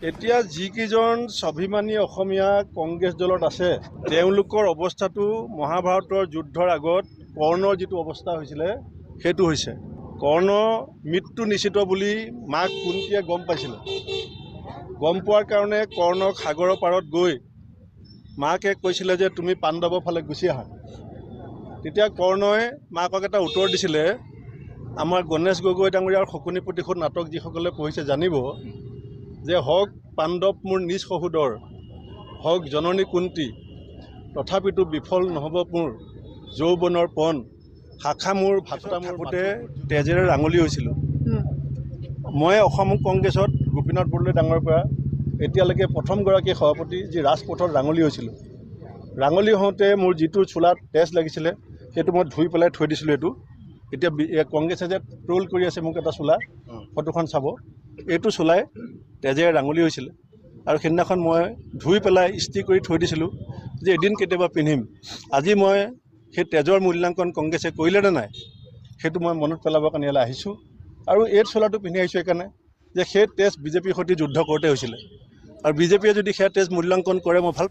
এতিয়া যিকেইজন স্বাভিমানী অসমীয়া কংগ্ৰেছ দলত আছে তেওঁলোকৰ অৱস্থাটো মহাভাৰতৰ যুদ্ধৰ আগত কৰ্ণৰ যিটো অৱস্থা হৈছিলে সেইটো হৈছে। কৰ্ণ মৃত্যু নিশ্চিত বুলি মাক কুন্তীয়ে গম পাইছিলে। গম পোৱাৰ কাৰণে কৰ্ণক সাগৰৰ পাৰত গৈ মাকে কৈছিলে যে তুমি পাণ্ডৱৰ ফালে গুচি আহা। তেতিয়া কৰ্ণই মাকক এটা উত্তৰ দিছিলে, আমাৰ গণেশ গগৈ ডাঙৰীয়াৰ শকুনি প্ৰতিশোধ নাটক যিসকলে পঢ়িছে জানিব যে হওক পাণ্ডৱ মোৰ নিজ সহোদৰ, হওক জননী কুন্তী, তথাপিতো বিফল নহ'ব মোৰ যৌৱনৰ পণ, শাখা মোৰ ভাতটা মোৰ গোটে তেজেৰে ৰাঙলী হৈছিলোঁ। মই অসম কংগ্ৰেছত গোপীনাথ বৰদলৈ ডাঙৰ পৰা এতিয়ালৈকে প্ৰথমগৰাকী সভাপতি যি ৰাজপথত ৰাঙলী হৈছিলোঁ। ৰাঙলী হওঁতে মোৰ যিটো চোলাত তেজ লাগিছিলে সেইটো মই ধুই পেলাই থৈ দিছিলোঁ। এতিয়া কংগ্ৰেছে যে ট্ৰল কৰি আছে মোক এটা চোলা, ফটোখন চাব, এইটো চোলাই তেজেৰে ৰাঙলী হৈছিলে আৰু সেইদিনাখন মই ধুই পেলাই ইস্ত্ৰি কৰি থৈ দিছিলোঁ যে এদিন কেতিয়াবা পিন্ধিম। আজি মই সেই তেজৰ মূল্যাংকন কংগ্ৰেছে কৰিলে নে নাই সেইটো মই মনত পেলাবৰ কাৰণে ইয়ালৈ আহিছোঁ। আৰু এই চোলাটো পিন্ধি আহিছোঁ সেইকাৰণে যে সেই তেজ বিজেপিৰ সৈতে যুদ্ধ কৰোঁতে হৈছিলে আৰু বিজেপিয়ে যদি সেয়া তেজ মূল্যাংকন কৰে মই ভাল